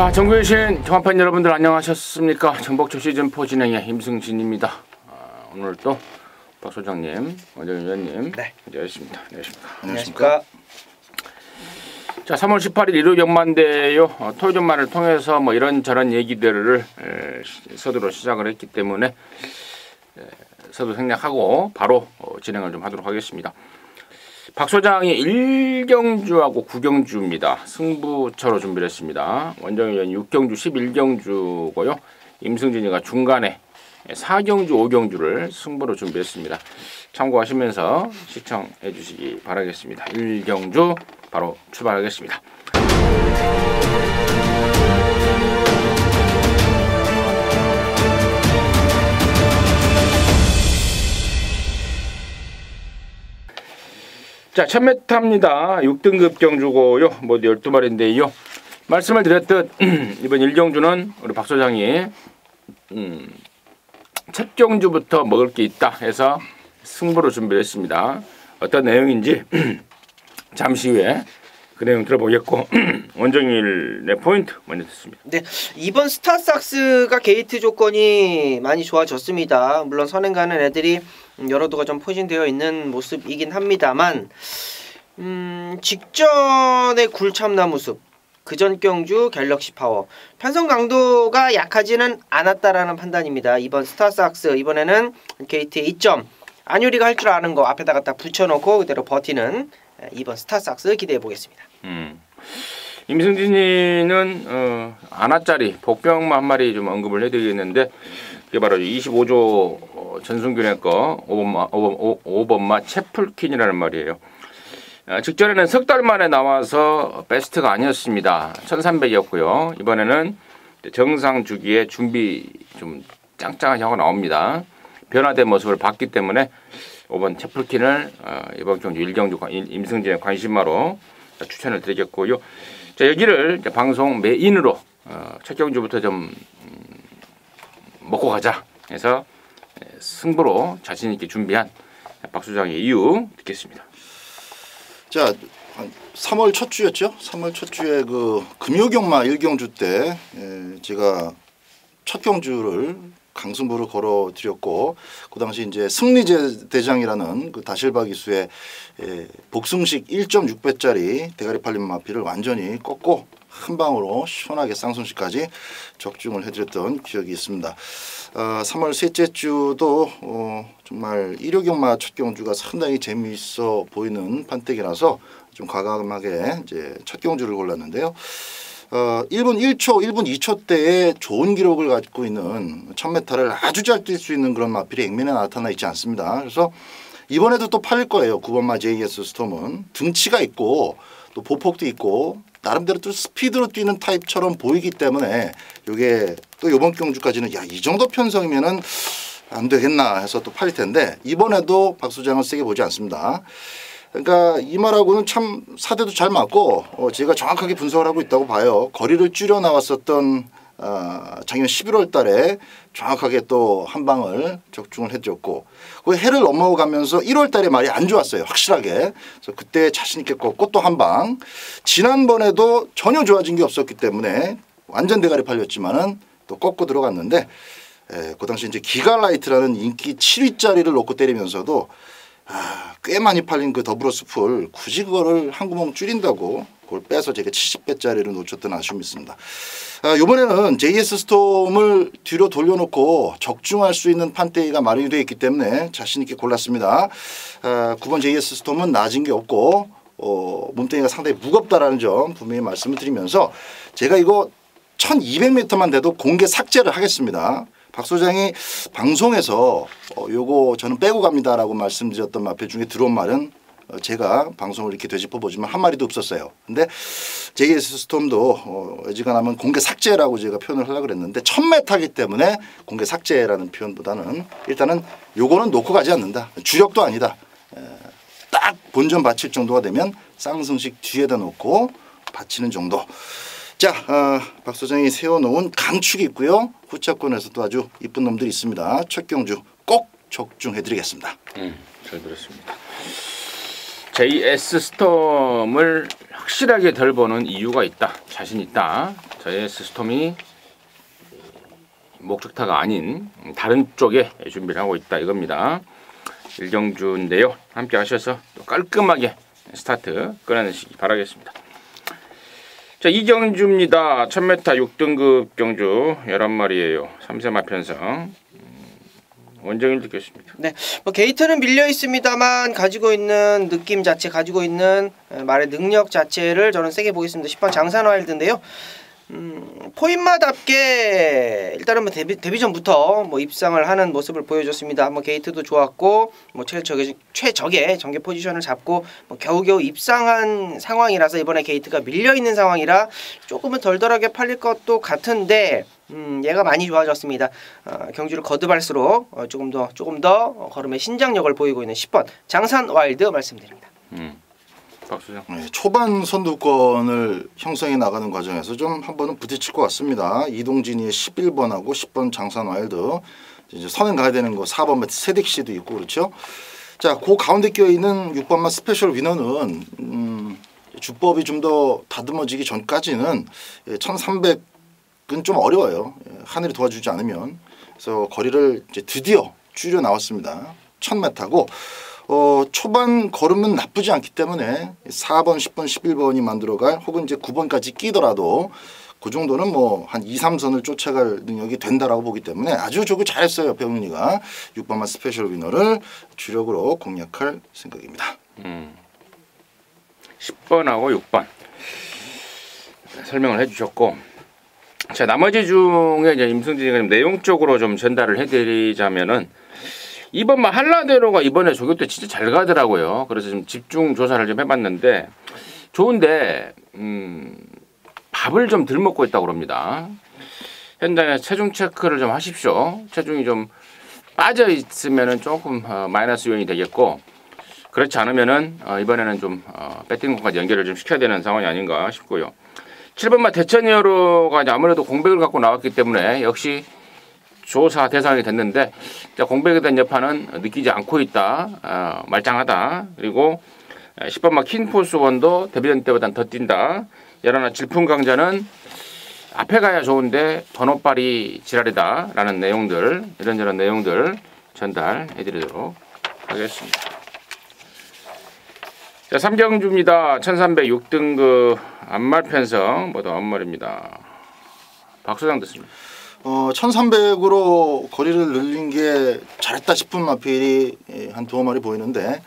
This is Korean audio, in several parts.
자, 전국에 계신 경합팬 여러분들 안녕하셨습니까? 정복초 시즌4 진행의 임승진입니다. 오늘 또 박 소장님, 원정현 위원님 앉아있습니다. 안녕하십니까? 자, 3월 18일 일요 경만대요. 토요 전만을 통해서 뭐 이런저런 얘기들을 서두로 시작을 했기 때문에 서두 생략하고 바로 진행을 좀 하도록 하겠습니다. 박 소장이 1경주하고 9경주입니다. 승부처로 준비를 했습니다. 원정현 위원이 6경주 11경주고요. 임승진이가 중간에 4경주 5경주를 승부로 준비했습니다. 참고하시면서 시청해 주시기 바라겠습니다. 1경주 바로 출발하겠습니다. 자, 1000m입니다. 6등급 경주고요. 모두 12마리인데요. 말씀을 드렸듯 이번 1경주는 우리 박 소장이 첫 경주부터 먹을 게 있다 해서 승부로 준비를 했습니다. 어떤 내용인지 잠시 후에 그 내용 들어보겠고 원정일의 포인트 먼저 듣습니다. 네, 이번 스타삭스가 게이트 조건이 많이 좋아졌습니다. 물론 선행 가는 애들이 여러 도가 좀 포진되어 있는 모습이긴 합니다만 직전의 굴참나무 숲, 그전 경주 갤럭시 파워 편성 강도가 약하지는 않았다라는 판단입니다. 이번 스타삭스 이번에는 게이트에 2점 안유리가 할 줄 아는 거 앞에다가 딱 붙여놓고 그대로 버티는 이번 스타삭스 기대해 보겠습니다. 임승진이는 아나짜리 복병마 한 마리 좀 언급을 해드리겠는데 그게 바로 25조 전승균의 거 5번마 채플킨이라는 말이에요. 직전에는 석 달 만에 나와서 베스트가 아니었습니다. 1300이었고요. 이번에는 정상 주기에 준비 좀 짱짱하게 하고 나옵니다. 변화된 모습을 봤기 때문에 5번 채플킨을 이번 경주 1경주 임승진의 관심마로 추천을 드리겠고요. 자, 여기를 방송 메인으로 첫 경주부터 좀 먹고 가자 해서 승부로 자신 있게 준비한 박 소장의 이유 듣겠습니다. 자, 3월 첫 주였죠. 3월 첫 주에 그 금요경마 1경주 때 제가 첫 경주를 강승부를 걸어드렸고 그 당시 이제 승리제 대장이라는 그 다실바 기수의 복승식 1.6배짜리 대가리 팔린 마피를 완전히 꺾고 한 방으로 시원하게 쌍승식까지 적중을 해드렸던 기억이 있습니다. 3월 셋째 주도 정말 1호 경마 첫 경주가 상당히 재미있어 보이는 판때기라서 좀 과감하게 이제 첫 경주를 골랐는데요. 1분 1초, 1분 2초 때에 좋은 기록을 갖고 있는 1000m를 아주 잘 뛸 수 있는 그런 마필이 액면에 나타나 있지 않습니다. 그래서 이번에도 또 팔릴 거예요. 9번마 JS 스톰은 등치가 있고 또 보폭도 있고 나름대로 또 스피드로 뛰는 타입처럼 보이기 때문에 이게 또 이번 경주까지는 야, 이 정도 편성이면은 안 되겠나 해서 또 팔릴 텐데 이번에도 박 소장은 세게 보지 않습니다. 그러니까 이 말하고는 참 사대도 잘 맞고 제가 정확하게 분석을 하고 있다고 봐요. 거리를 줄여 나왔었던 작년 11월 달에 정확하게 또 한 방을 적중을 해줬고 그 해를 넘어가면서 1월 달에 말이 안 좋았어요. 확실하게. 그래서 그때 자신 있게 꺾고 또 한 방. 지난번에도 전혀 좋아진 게 없었기 때문에 완전 대가리 팔렸지만은 또 꺾고 들어갔는데 그 당시 이제 기가라이트라는 인기 7위짜리를 놓고 때리면서도 꽤 많이 팔린 그 더불어 숲을 굳이 그거를 한 구멍 줄인다고 그걸 빼서 제가 70배짜리를 놓쳤던 아쉬움이 있습니다. 이번에는 JS 스톰을 뒤로 돌려놓고 적중할 수 있는 판때기가 마련이 되어 있기 때문에 자신 있게 골랐습니다. 9번 JS 스톰은 낮은 게 없고 몸뚱이가 상당히 무겁다라는 점 분명히 말씀을 드리면서 제가 이거 1200m만 돼도 공개 삭제를 하겠습니다. 박 소장이 방송에서 요거 저는 빼고 갑니다라고 말씀드렸던 마필 중에 들어온 말은 제가 방송을 이렇게 되짚어 보지만 한 마리도 없었어요. 근데 JS 스톰도 어지간하면 공개 삭제라고 제가 표현을 하려고 그랬는데 1000m이기 때문에 공개 삭제라는 표현보다는 일단은 요거는 놓고 가지 않는다. 주력도 아니다. 딱 본전 받칠 정도가 되면 쌍승식 뒤에다 놓고 받치는 정도. 자, 박 소장이 세워놓은 강축이 있고요. 후차권에서도 아주 이쁜 놈들이 있습니다. 첫 경주 꼭 적중해드리겠습니다. 잘 들었습니다. JS 스톰을 확실하게 덜 보는 이유가 있다. 자신 있다. JS 스톰이 목적타가 아닌 다른 쪽에 준비를 하고 있다 이겁니다. 일경주인데요. 함께 하셔서 또 깔끔하게 스타트 끊어내시기 바라겠습니다. 자, 이경주입니다. 1000m 6등급 경주 11마리예요. 3세마 편성. 원정일 듣겠습니다. 네, 뭐 게이트는 밀려 있습니다만 가지고 있는 느낌 자체, 가지고 있는 말의 능력 자체를 저는 세게 보겠습니다. 10번 장산와일드인데요. 포인마답게 일단은 뭐 데뷔전부터 뭐 입상을 하는 모습을 보여줬습니다. 뭐 게이트도 좋았고 뭐 최적의 전개 포지션을 잡고 뭐 겨우겨우 입상한 상황이라서 이번에 게이트가 밀려 있는 상황이라 조금은 덜덜하게 팔릴 것도 같은데 얘가 많이 좋아졌습니다. 경주를 거듭할수록 조금 더 걸음의 신장력을 보이고 있는 10번 장산와일드 말씀드립니다. 네, 초반 선두권을 형성해 나가는 과정에서 좀 한 번은 부딪힐 것 같습니다. 이동진이의 11번하고 10번 장산와일드 이제 선행 가야 되는 거 4번 매트 세딕씨도 있고 그렇죠. 자, 그 가운데 껴 있는 6번마 스페셜 위너는 주법이 좀 더 다듬어지기 전까지는 1300은 좀 어려워요. 하늘이 도와주지 않으면. 그래서 거리를 이제 드디어 줄여 나왔습니다. 1000m고. 초반 걸음은 나쁘지 않기 때문에 4번, 10번, 11번이 만들어갈 혹은 이제 9번까지 끼더라도 그 정도는 뭐 한 2, 3선을 쫓아갈 능력이 된다라고 보기 때문에 아주 저거 잘했어요. 배웅리가 6번만 스페셜 위너를 주력으로 공략할 생각입니다. 10번하고 6번 설명을 해주셨고, 자, 나머지 중에 이제 임승진이가 내용적으로 좀 전달을 해드리자면은 이번 한라대로가 이번에 조교 때 진짜 잘 가더라고요. 그래서 좀 집중 조사를 좀 해봤는데 좋은데 밥을 좀 덜 먹고 있다고 그럽니다. 현장에서 체중 체크를 좀 하십시오. 체중이 좀 빠져 있으면은 조금 마이너스 요인이 되겠고, 그렇지 않으면은 이번에는 좀 배팅권까지 연결을 좀 시켜야 되는 상황이 아닌가 싶고요. 7번마 대천이어로가 아무래도 공백을 갖고 나왔기 때문에 역시 조사 대상이 됐는데, 공백에 대한 여파는 느끼지 않고 있다. 말짱하다. 그리고 10번마 킹포스원도 데뷔전 때보다는 더 뛴다. 11화 질풍강자는 앞에 가야 좋은데 번호빨이 지랄이다 라는 내용들, 이런저런 내용들 전달해 드리도록 하겠습니다. 자, 삼경주입니다. 1300 6등급 안말 편성 모두 안말입니다. 박수장 듣습니다. 1300으로 거리를 늘린 게 잘했다 싶은 마필이 한 두어 마리 보이는데,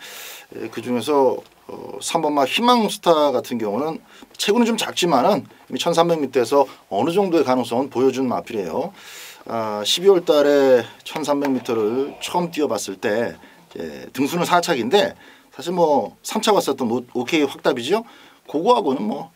그 중에서 3번마 희망스타 같은 경우는 체구는 좀 작지만은 이미 1300m에서 어느 정도의 가능성은 보여준 마필이에요. 12월 달에 1300m를 처음 뛰어봤을 때 등수는 4착인데 사실 뭐 3착 왔었던 OK 확답이죠. 그거하고는 뭐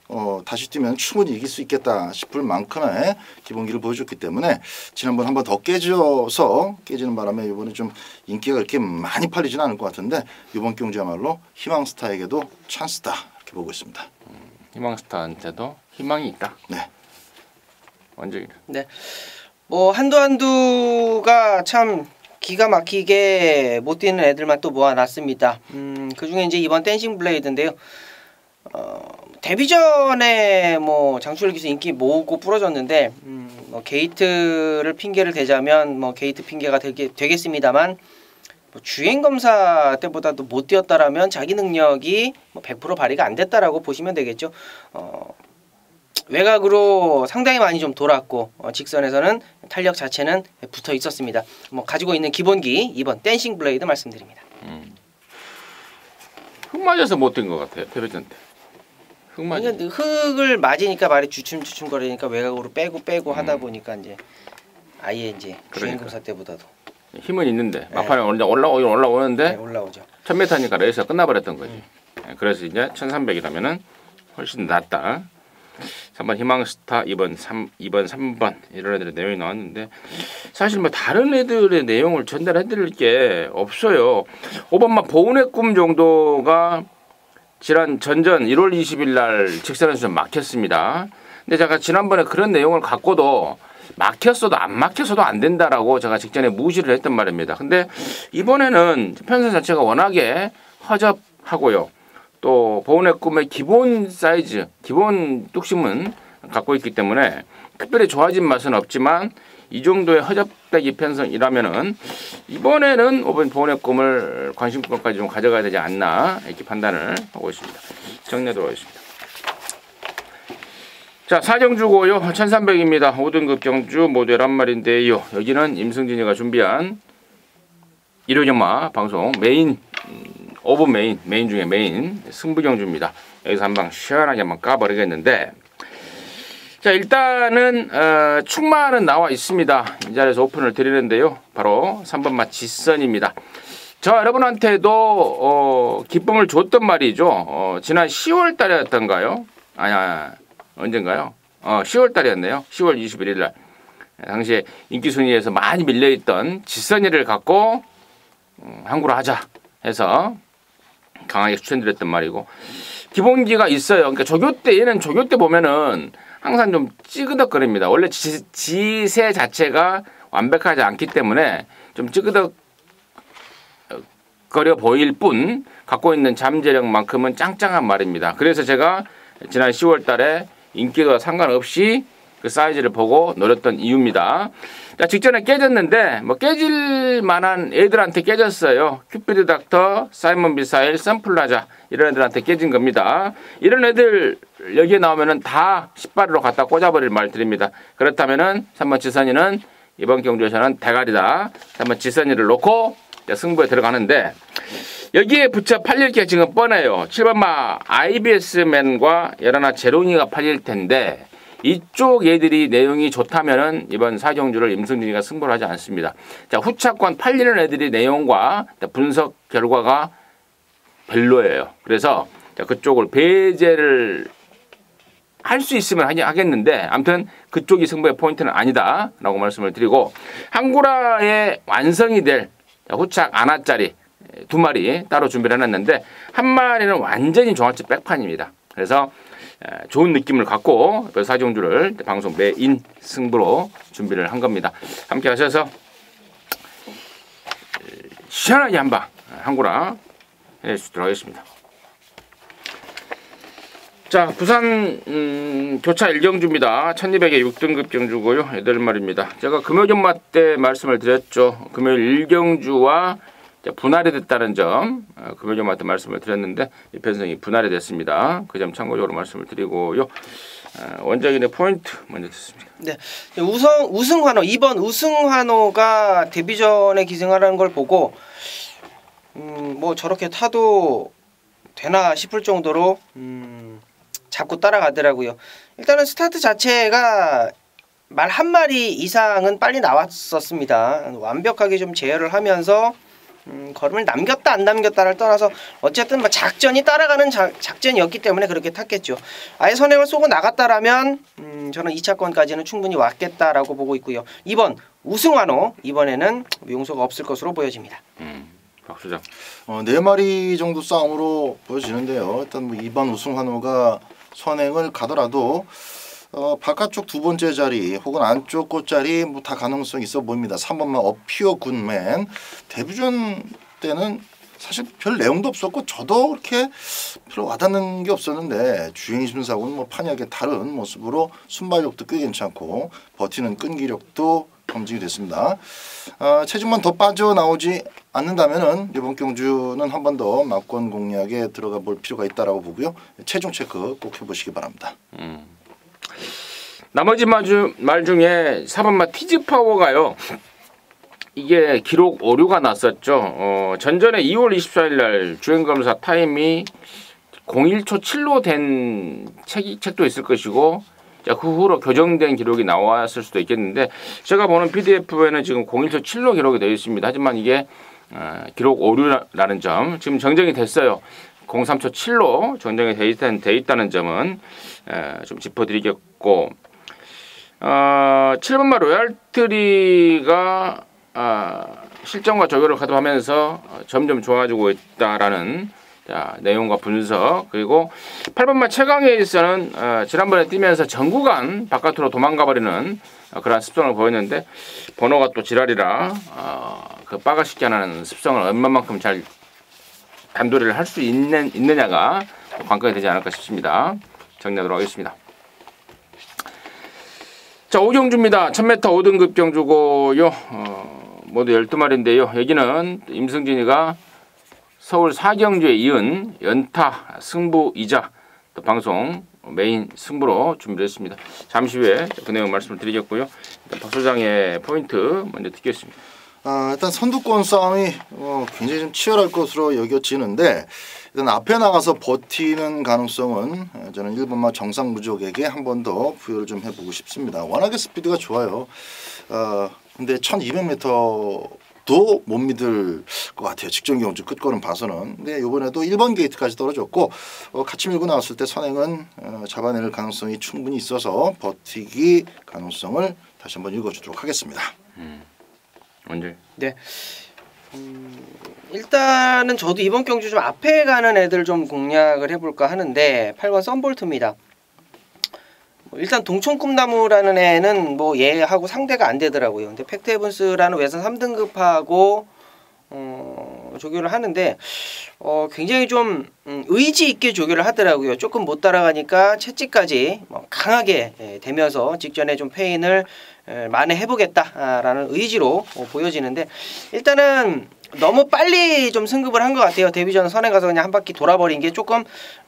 다시 뛰면 충분히 이길 수 있겠다 싶을 만큼의 기본기를 보여줬기 때문에 지난번 한 번 더 깨지는 바람에 이번에 좀 인기가 그렇게 많이 팔리지는 않을 것 같은데, 이번 경주야말로 희망스타에게도 찬스다 이렇게 보고 있습니다. 희망스타한테도 희망이 있다. 네. 원정이. 네. 뭐 한두가 참 기가 막히게 못 뛰는 애들만 또 모아놨습니다. 그 중에 이제 이번 댄싱 블레이드인데요. 데뷔전에 뭐 장출열 기수 인기 모으고 부러졌는데 뭐 게이트를 핑계를 대자면 뭐 게이트 핑계가 되겠습니다만, 뭐 주행 검사 때보다도 못 뛰었다라면 자기 능력이 뭐 100% 발휘가 안 됐다라고 보시면 되겠죠. 외곽으로 상당히 많이 좀 돌았고 직선에서는 탄력 자체는 붙어 있었습니다. 뭐 가지고 있는 기본기 2번 댄싱 블레이드 말씀드립니다. 흙 맞아서 못 뛴 것 같아요. 데뷔전 때. 흙을 맞으니까 말이 주춤주춤 거리니까 외곽으로 빼고 하다 보니까 이제 아예 이제 주행 검사 때보다도 힘은 있는데 막판에 올라오는데 올라오죠. 1000m니까 레이스가 끝나버렸던 거지. 그래서 이제 1300이라면은 훨씬 낫다. 3번 희망스타, 2번 3번 이런 애들의 내용이 나왔는데 사실 뭐 다른 애들의 내용을 전달해드릴 게 없어요. 5번만 보은의 꿈 정도가 지난 전전 1월 20일 날 직선에서 좀 막혔습니다. 근데 제가 지난번에 그런 내용을 갖고도 막혔어도 안 막혔어도 안 된다라고 제가 직전에 무시를 했단 말입니다. 근데 이번에는 편성 자체가 워낙에 허접하고요. 또 보온의 꿈의 기본 사이즈, 기본 뚝심은 갖고 있기 때문에 특별히 좋아진 맛은 없지만 이 정도의 허접대기 편성이라면은 이번에는 보온의 꿈을 관심권까지 좀 가져가야 되지 않나 이렇게 판단을 하고 있습니다. 정리하도록 하겠습니다. 자, 사정주고요. 1300입니다. 5등급 경주 모두 11마리인데요. 여기는 임승진이가 준비한 일요경마 방송 메인 5번 메인 중에 메인 승부경주입니다. 여기서 한방 시원하게 한번 까버리겠는데, 자, 일단은 축마는 나와 있습니다. 이 자리에서 오픈을 드리는데요. 바로 3번마 지선입니다. 저 여러분한테도 기쁨을 줬던 말이죠. 지난 10월 달이었던가요? 아니야, 언젠가요? 10월 달이었네요. 10월 21일 날. 당시에 인기 순위에서 많이 밀려있던 지선이를 갖고 항구를 하자 해서 강하게 추천드렸던 말이고, 기본기가 있어요. 그러니까 조교 때, 얘는 조교 때 보면은 항상 좀 찌그덕거립니다. 원래 지세 자체가 완벽하지 않기 때문에 좀 찌그덕거려 보일 뿐 갖고 있는 잠재력만큼은 짱짱한 말입니다. 그래서 제가 지난 10월 달에 인기와 상관없이 그 사이즈를 보고 노렸던 이유입니다. 자, 직전에 깨졌는데 뭐 깨질 만한 애들한테 깨졌어요. 큐피드 닥터, 사이먼 미사일, 선플라자 이런 애들한테 깨진 겁니다. 이런 애들 여기에 나오면은 다 10발으로 갖다 꽂아버릴 말 드립니다. 그렇다면은 3번 지선이는 이번 경주에서는 대가리다. 3번 지선이를 놓고 승부에 들어가는데, 여기에 붙여 팔릴 게 지금 뻔해요. 7번마 IBS맨과 열하나 제롱이가 팔릴 텐데, 이쪽 애들이 내용이 좋다면은 이번 사경주를 임승진이가 승부를 하지 않습니다. 자, 후차권 팔리는 애들이 내용과 분석 결과가 별로예요. 그래서 자, 그쪽을 배제를 할 수 있으면 하겠는데, 아무튼 그쪽이 승부의 포인트는 아니다 라고 말씀을 드리고, 항구라의 완성이 될 후착 아나짜리 2마리 따로 준비를 해놨는데, 한 마리는 완전히 종합지 백판입니다. 그래서 좋은 느낌을 갖고 사정주를 방송 메인 승부로 준비를 한 겁니다. 함께 하셔서 시원하게 한방 항구라 해주도록 하겠습니다. 자, 부산 교차 1경주입니다. 1200에 6등급 경주고요. 8마리입니다. 제가 금요경마 때 말씀을 드렸죠. 금요일 1경주와 분할이 됐다는 점, 금요경마 때 말씀을 드렸는데 이 편성이 분할이 됐습니다. 그 점 참고적으로 말씀을 드리고요. 원정인의 포인트 먼저 듣습니다. 네, 우승환호 2번 우승환호가 데뷔전에 기승하라는 걸 보고 뭐 저렇게 타도 되나 싶을 정도로 자꾸 따라가더라고요. 일단은 스타트 자체가 말 한 마리 이상은 빨리 나왔었습니다. 완벽하게 좀 제어를 하면서 걸음을 남겼다 안 남겼다를 떠나서 어쨌든 뭐 작전이 따라가는 작전이었기 때문에 그렇게 탔겠죠. 아예 선행을 쏘고 나갔다라면 저는 2차권까지는 충분히 왔겠다라고 보고 있고요. 2번 우승환호, 이번에는 용서가 없을 것으로 보여집니다. 박수장. 4마리 정도 싸움으로 보여지는데요. 일단 뭐 2번 우승환호가 선행을 가더라도 바깥쪽 두 번째 자리 혹은 안쪽 꽃자리 뭐 다 가능성이 있어 보입니다. 3번만 어피어 굿맨 데뷔전 때는 사실 별 내용도 없었고 저도 그렇게 별로 와닿는 게 없었는데 주행 심사고는 뭐 판이하게 다른 모습으로 순발력도 꽤 괜찮고 버티는 끈기력도 검증이 됐습니다. 체중만 더 빠져나오지 않는다면은 이번 경주는 한 번 더 막권 공략에 들어가 볼 필요가 있다라고 보고요. 체중 체크 꼭 해보시기 바랍니다. 나머지 말 중에 4번마 티즈파워가요. 이게 기록 오류가 났었죠. 전전에 2월 24일 날 주행검사 타임이 01초 7로 된 책도 있을 것이고, 자, 그 후로 교정된 기록이 나왔을 수도 있겠는데, 제가 보는 PDF에는 지금 01초 7로 기록이 되어 있습니다. 하지만 이게 기록 오류라는 점, 지금 정정이 됐어요. 03초 7로 정정이 돼 있다는 점은 좀 짚어드리겠고, 7번마 로얄트리가 실전과 조교를 가동하면서 점점 좋아지고 있다라는 내용과 분석, 그리고 8번마 최강에서는 지난번에 뛰면서 전 구간 바깥으로 도망가 버리는 그러한 습성을 보였는데, 번호가 또 지랄이라 그 빠가시게 하는 습성을 얼마만큼 잘 단도리를 할 수 있느냐가 관건이 되지 않을까 싶습니다. 정리하도록 하겠습니다. 자, 오경주입니다. 1000m 5등급 경주고요. 모두 12마리인데요. 여기는 임승진이가 서울 4경주에 이은 연타 승부이자 또 방송 메인 승부로 준비를 했습니다. 잠시 후에 그 내용 말씀을 드리겠고요. 일단 박 소장의 포인트 먼저 듣겠습니다. 일단 선두권 싸움이 굉장히 좀 치열할 것으로 여겨지는데 일단 앞에 나가서 버티는 가능성은 저는 1번마 정상무적에게 한 번 더 부여를 좀 해보고 싶습니다. 워낙에 스피드가 좋아요. 근데 1200m도 못 믿을 것 같아요. 직전 경주 끝걸음 봐서는. 근데 이번에도 1번 게이트까지 떨어졌고 같이 밀고 나왔을 때 선행은 잡아낼 가능성이 충분히 있어서 버티기 가능성을 다시 한번 읽어주도록 하겠습니다. 언제? 네. 일단은 저도 이번 경주 좀 앞에 가는 애들 좀 공략을 해볼까 하는데 8번 썬볼트입니다. 일단 동천꿈나무라는 애는 뭐 얘하고 상대가 안 되더라고요. 근데 팩트헤븐스라는 외선 3등급하고 조교를 하는데 굉장히 좀 의지 있게 조교를 하더라고요. 조금 못 따라가니까 채찍까지 강하게 대면서 직전에 좀 페인을 만회해보겠다라는 의지로 보여지는데 일단은 너무 빨리 좀 승급을 한 것 같아요. 데뷔 전 선행 가서 그냥 한 바퀴 돌아버린 게 조금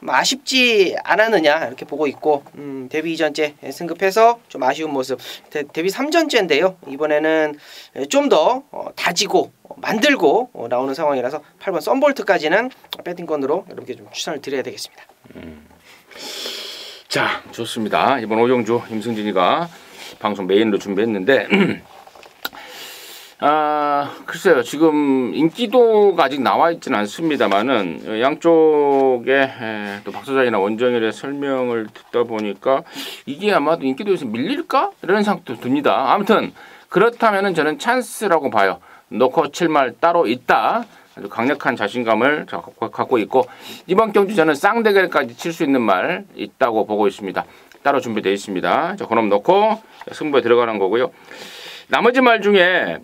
아쉽지 않았느냐 이렇게 보고 있고 데뷔 이전째 승급해서 좀 아쉬운 모습. 데뷔 3전째인데요. 이번에는 좀 더 다지고 만들고 나오는 상황이라서 8번 썬볼트까지는 배팅권으로 이렇게 좀 추천을 드려야 되겠습니다. 자, 좋습니다. 이번 오경주 임승진이가 방송 메인으로 준비했는데 글쎄요. 지금 인기도가 아직 나와 있지는 않습니다만은 양쪽에 또 박 소장이나 원정일의 설명을 듣다 보니까 이게 아마도 인기도에서 밀릴까? 이런 생각도 듭니다. 아무튼 그렇다면은 저는 찬스라고 봐요. 놓고 칠 말 따로 있다. 아주 강력한 자신감을 갖고 있고 이번 경주 저는 쌍대결까지 칠 수 있는 말 있다고 보고 있습니다. 따로 준비되어 있습니다. 자, 그럼 놓고 승부에 들어가는 거고요. 나머지 말 중에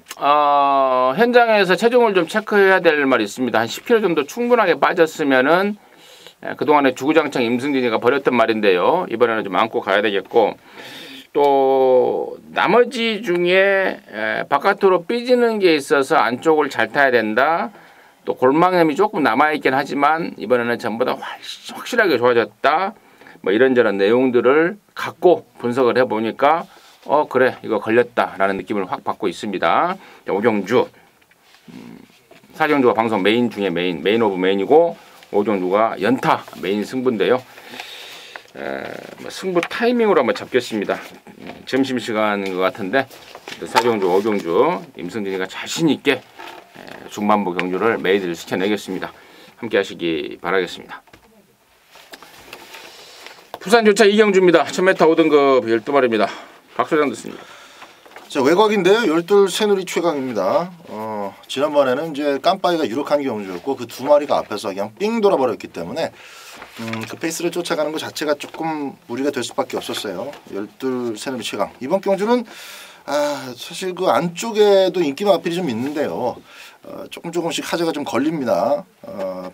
현장에서 체중을 좀 체크해야 될 말이 있습니다. 한 10kg 정도 충분하게 빠졌으면은 그동안에 주구장창 임승진이가 버렸던 말인데요. 이번에는 좀 안고 가야 되겠고 또 나머지 중에 바깥으로 삐지는 게 있어서 안쪽을 잘 타야 된다. 또 골망염이 조금 남아있긴 하지만 이번에는 전보다 확실하게 좋아졌다. 뭐 이런저런 내용들을 갖고 분석을 해보니까 그래 이거 걸렸다라는 느낌을 확 받고 있습니다. 오경주 4경주가 방송 메인 중에 메인 오브 메인이고 오경주가 연타 메인 승부인데요. 승부 타이밍으로 한번 잡겠습니다. 점심시간인 것 같은데 4경주 5경주 임승진이가 자신있게 중반부 경주를 메이드를 시켜내겠습니다. 함께 하시기 바라겠습니다. 부산조차 이경주입니다. 1000m 5등급 12마리입니다. 박 소장 듣습니다. 자, 외곽인데요. 12 새누리 최강입니다. 지난번에는 이제 깜빡이가 유력한 경주였고 그 두 마리가 앞에서 그냥 삥 돌아버렸기 때문에 그 페이스를 쫓아가는 것 자체가 조금 무리가 될 수밖에 없었어요. 12 새누리 최강. 이번 경주는 사실 그 안쪽에도 인기 마필이 좀 있는데요. 조금씩 하자가 좀 걸립니다.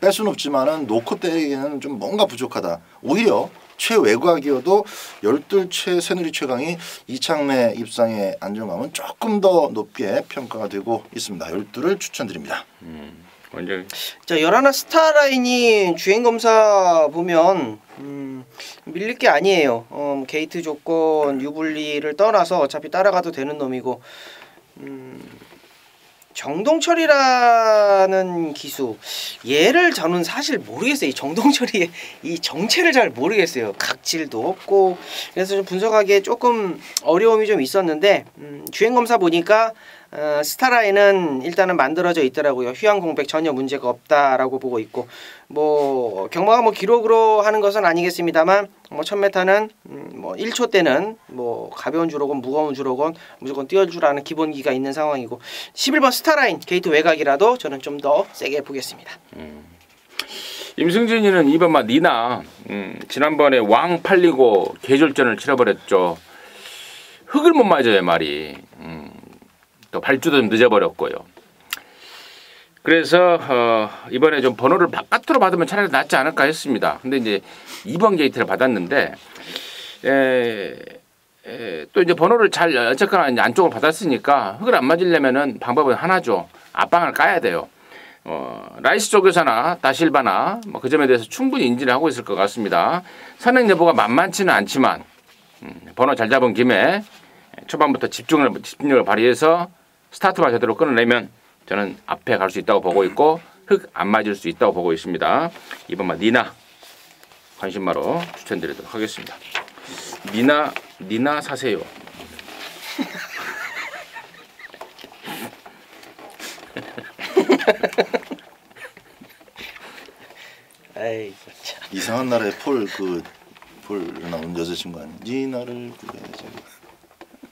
뺄 수는 없지만은 놓고 때리기에는 좀 뭔가 부족하다. 오히려 최외곽이어도 12 최새누리 최강이 이창래 입상의 안정감은 조금 더 높게 평가가 되고 있습니다. 12를 추천드립니다. 먼저 자, 11 스타라인이 주행검사 보면 밀릴 게 아니에요. 게이트 조건 유불리를 떠나서 어차피 따라가도 되는 놈이고 정동철이라는 기수 얘를 저는 사실 모르겠어요. 이 정동철이 이 정체를 잘 모르겠어요. 각질도 없고 그래서 좀 분석하기에 조금 어려움이 좀 있었는데 주행검사 보니까 스타라인은 일단은 만들어져 있더라고요. 휴양 공백 전혀 문제가 없다라고 보고 있고 뭐 경마가 뭐 기록으로 하는 것은 아니겠습니다만 뭐 1000m는 뭐 1초 때는 뭐 가벼운 주로건 무거운 주로건 무조건 뛰어줄 줄 아는 기본기가 있는 상황이고 11번 스타라인 게이트 외곽이라도 저는 좀 더 세게 보겠습니다. 임승진이는 이번 니나 지난번에 왕 팔리고 계절전을 치러버렸죠. 흙을 못 맞아요 말이. 또 발주도 좀 늦어버렸고요. 그래서 이번에 좀 번호를 바깥으로 받으면 차라리 낫지 않을까 했습니다. 근데 이제 2번 게이트를 받았는데 또 이제 번호를 잘 어쨌거나 이제 안쪽으로 받았으니까 흙을 안 맞으려면은 방법은 하나죠. 앞방을 까야 돼요. 라이스 쪽에서나 다실바나 뭐 그 점에 대해서 충분히 인지를 하고 있을 것 같습니다. 선행 여부가 만만치는 않지만 번호 잘 잡은 김에 초반부터 집중력을 발휘해서 스타트만 제대로 끊어내면 저는 앞에 갈 수 있다고 보고 있고 흙 안 맞을 수 있다고 보고 있습니다. 이번만 니나 관심마로 추천드리도록 하겠습니다. 니나 사세요. 에이 진짜. 이상한 나라의 폴 나온 여자친구 아니? 니나를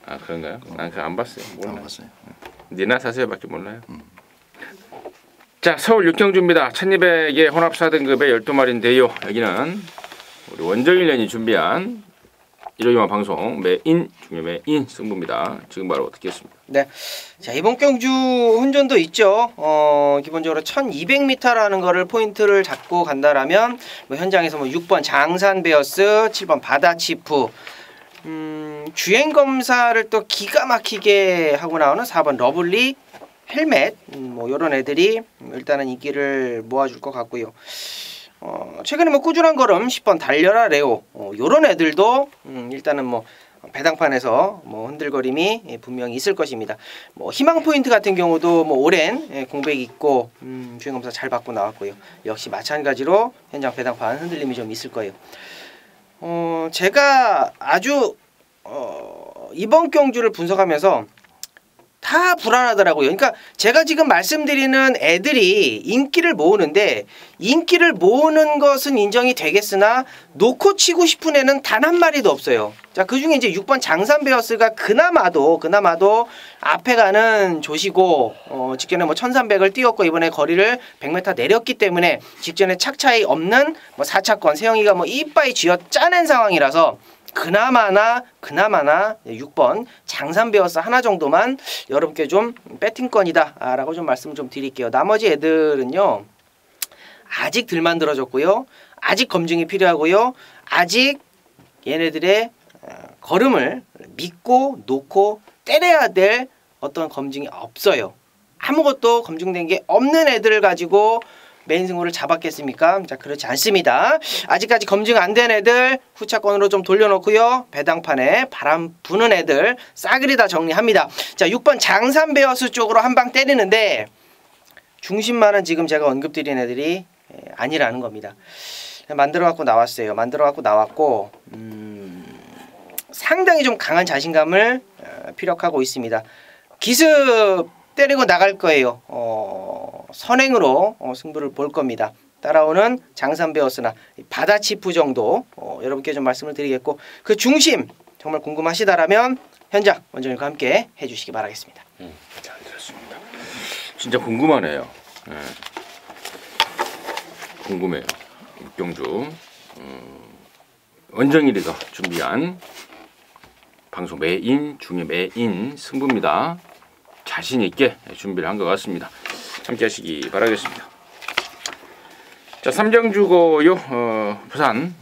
아 그런가요? 난 그거 안 봤어요. 몰라요. 안 봤어요. 니나 사세요밖에 몰라요. 자, 서울 육경주입니다. 1200의 혼합 4등급의 12마리인데요. 여기는 우리 원정일련이 준비한 일요일만 방송 매인 중에 매인 승부입니다. 지금 바로 듣겠습니다. 네. 자, 이번 경주 혼전도 있죠. 기본적으로 1200m라는 거를 포인트를 잡고 간다라면 뭐 현장에서 뭐 6번 장산 베어스, 7번 바다치프, 주행 검사를 또 기가 막히게 하고 나오는 4번 러블리 헬멧, 뭐 이런 애들이 일단은 인기를 모아줄 것 같고요. 최근에 뭐 꾸준한 걸음 10번 달려라 레오, 요런 애들도 일단은 뭐 배당판에서 뭐 흔들거림이 분명히 있을 것입니다. 뭐 희망 포인트 같은 경우도 뭐 오랜 공백 있고 주행 검사 잘 받고 나왔고요. 역시 마찬가지로 현장 배당판 흔들림이 좀 있을 거예요. 제가 아주 이번 경주를 분석하면서 다 불안하더라고요. 그러니까 제가 지금 말씀드리는 애들이 인기를 모으는데 인기를 모으는 것은 인정이 되겠으나 놓고 치고 싶은 애는 단 한 마리도 없어요. 자, 그중에 이제 6번 장산 베어스가 그나마도 앞에 가는 조시고 직전에 뭐 1300을 뛰었고 이번에 거리를 100m 내렸기 때문에 직전에 착 차이 없는 뭐 4차권 세영이가 뭐 이빠이 쥐어 짜낸 상황이라서 그나마나 6번 장산 베어스 하나 정도만 여러분께 좀 배팅권이다 라고 좀 말씀 좀 드릴게요. 나머지 애들은요 아직 덜 만들어졌고요, 아직 검증이 필요하고요, 아직 얘네들의 걸음을 믿고 놓고 때려야 될 어떤 검증이 없어요. 아무것도 검증된 게 없는 애들을 가지고 메인 승부를 잡았겠습니까? 자, 그렇지 않습니다. 아직까지 검증 안 된 애들 후차권으로 좀 돌려놓고요. 배당판에 바람 부는 애들 싸그리 다 정리합니다. 자, 6번 장산 베어스 쪽으로 한 방 때리는데 중심만은 지금 제가 언급드린 애들이 아니라는 겁니다. 만들어 갖고 나왔어요. 만들어 갖고 나왔고 상당히 좀 강한 자신감을 피력하고 있습니다. 기습 때리고 나갈 거예요. 선행으로 승부를 볼 겁니다. 따라오는 장산 베어스나 바다치프 정도 여러분께 좀 말씀을 드리겠고, 그 중심 정말 궁금하시다라면 현장 원정일과 함께 해주시기 바라겠습니다. 잘 들었습니다. 진짜 궁금하네요. 네. 궁금해요. 육경주 원정일이가 준비한 방송 매인 중에 매인 승부입니다. 자신 있게 준비를 한 것 같습니다. 함께 하시기 바라겠습니다. 자, 3경주고요. 부산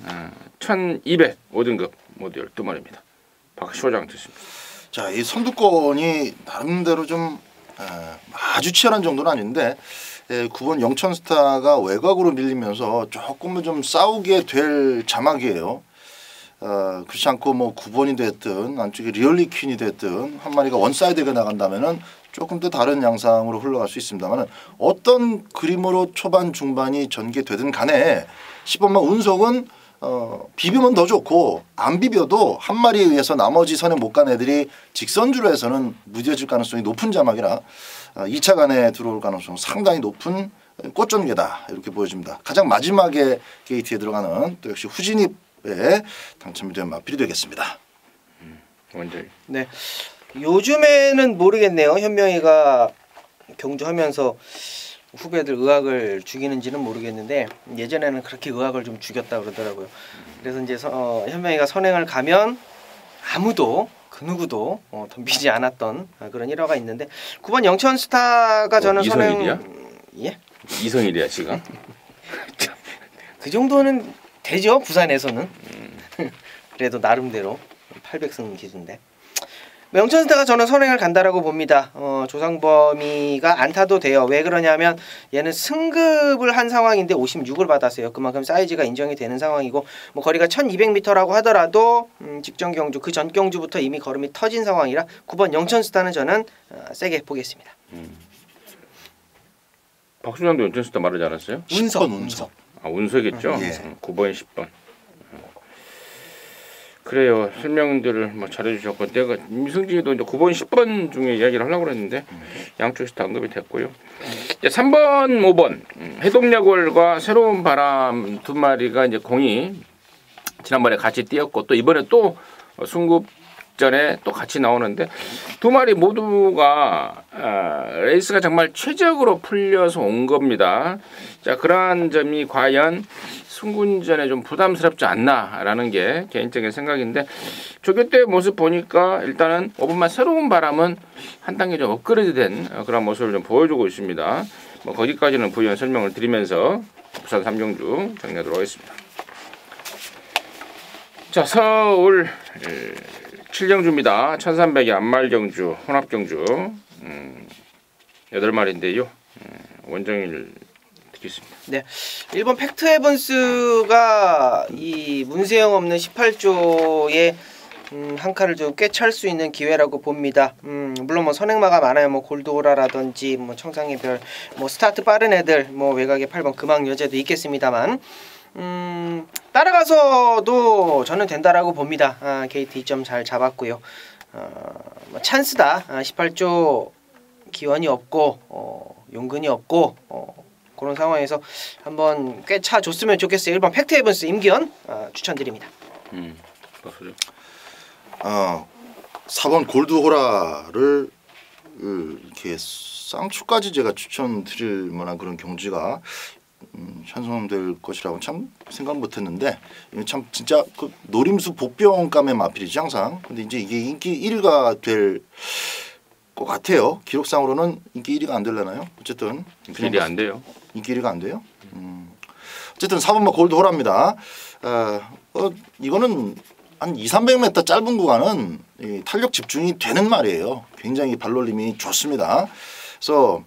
1200 5등급 모두 12마리입니다. 박 시호장 듣습니다. 자, 이 선두권이 나름대로 좀 아주 치열한 정도는 아닌데 9번 영천스타가 외곽으로 밀리면서 조금은 좀 싸우게 될 자막이에요. 그렇지 않고 뭐 9번이 됐든 안쪽에 리얼리 퀸이 됐든 한 마리가 원사이드가 나간다면은 조금 더 다른 양상으로 흘러갈 수 있습니다만 어떤 그림으로 초반 중반이 전개되든 간에 10번만 운석은 비비면 더 좋고 안 비벼도 한 마리에 의해서 나머지 선에 못 간 애들이 직선주로 해서는 무뎌질 가능성이 높은 자막이라 2차 간에 들어올 가능성 상당히 높은 꽃전개다 이렇게 보여집니다. 가장 마지막에 게이트에 들어가는 또 역시 후진입에 당첨이 된 마필이 되겠습니다. 원정일. 네. 요즘에는 모르겠네요. 현명이가 경주하면서 후배들 의학을 죽이는지는 모르겠는데 예전에는 그렇게 의학을 좀 죽였다 그러더라고요. 그래서 이제 현명이가 선행을 가면 아무도 그 누구도 덤비지 않았던 그런 일화가 있는데 9번 영천스타가 저는 이선일이야? 예? 이성일이야 지금. 그 정도는 되죠 부산에서는. 그래도 나름대로 800승 기수인데. 영천스타가 저는 선행을 간다라고 봅니다. 조상범이가 안타도 돼요. 왜 그러냐면 얘는 승급을 한 상황인데 56을 받았어요. 그만큼 사이즈가 인정이 되는 상황이고 뭐 거리가 1200m라고 하더라도 직전 경주 그 전 경주부터 이미 걸음이 터진 상황이라 9번 영천스타는 저는 세게 보겠습니다. 박수장도 영천스타 말하지 않았어요? 운석. 아 운석이겠죠. 예. 9번 10번. 그래요. 설명들을 뭐 잘해주셨고 내가 미승진이도 이제 9번 10번 중에 이야기를 하려고 그랬는데 양쪽에서 다 언급이 됐고요. 이제 3번 5번 해동야골과 새로운 바람 두 마리가 이제 공이 지난번에 같이 뛰었고 또 이번에 또 순급전에 또 같이 나오는데 두 마리 모두가 레이스가 정말 최적으로 풀려서 온 겁니다. 자 그러한 점이 과연 승군전에 좀 부담스럽지 않나라는 게 개인적인 생각인데 조교 때 모습 보니까 일단은 5번만 새로운 바람은 한 단계 좀 업그레이드된 그런 모습을 좀 보여주고 있습니다. 뭐 거기까지는 부연 설명을 드리면서 부산 3경주 정리하도록 하겠습니다. 자 서울 7경주입니다. 1300의 안말경주 혼합경주 8마리인데요. 원정일 듣겠습니다. 네, 1번 팩트 에번스가 이 문세영 없는 18조의 한 칸을 좀 꿰찰 수 있는 기회라고 봅니다. 물론 뭐 선행마가 많아요. 뭐 골드오라라든지 뭐 청상의 별, 뭐 스타트 빠른 애들, 뭐 외곽의 8번 금왕 여제도 있겠습니다만 따라가서도 저는 된다라고 봅니다. 게이트 2점 잘 잡았고요. 뭐 찬스다. 18조 기원이 없고 용근이 없고 그런 상황에서 한번 꽤 차줬으면 좋겠어요. 1번 팩트 에번스 임기현 추천드립니다. 박수죠. 4번 골드호라를 이렇게 쌍추까지 제가 추천드릴 만한 그런 경지가 현성될 것이라고 참 생각 못했는데 참 진짜 그 노림수 복병감의 마필이지 항상. 근데 이제 이게 인기 1위가 될 것 같아요. 기록상으로는 인기 1위가 안 되려나요? 어쨌든 인기 1위 안 돼요. 인기 1위가 안 돼요? 어쨌든 4번마 골드호라입니다. 이거는 한 200-300m 짧은 구간은 탄력 집중이 되는 말이에요. 굉장히 발놀림이 좋습니다. 그래서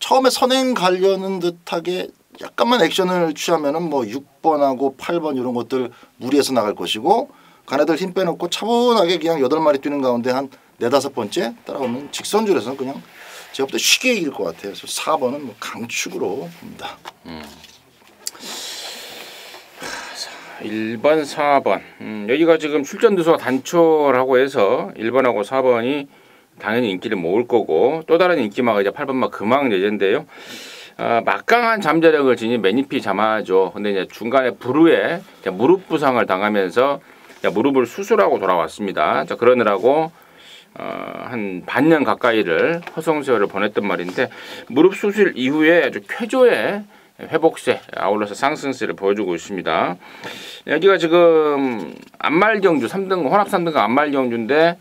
처음에 선행 가려는 듯하게 약간만 액션을 취하면은 뭐 6번하고 8번 이런 것들 무리해서 나갈 것이고 가네들 힘 빼놓고 차분하게 그냥 8마리 뛰는 가운데 한 4-5번째 따라오면 직선줄에서는 그냥 제가 볼 때 쉽게 이길 것 같아요. 그래서 4번은 뭐 강축으로 봅니다. 1번, 4번. 여기가 지금 출전 두수가 단촐하고 해서 1번하고 4번이 당연히 인기를 모을 거고 또 다른 인기마가 이제 8번마 금왕 여제인데요. 막강한 잠재력을 지닌 매니피 자마죠. 근데 이제 중간에 불후에 무릎 부상을 당하면서 무릎을 수술하고 돌아왔습니다. 자, 그러느라고 한 반년 가까이를 허송세월을 보냈던 말인데 무릎 수술 이후에 아주 쾌조의 회복세 아울러서 상승세를 보여주고 있습니다. 여기가 지금 안말경주 3등 혼합 3등급 안말경주인데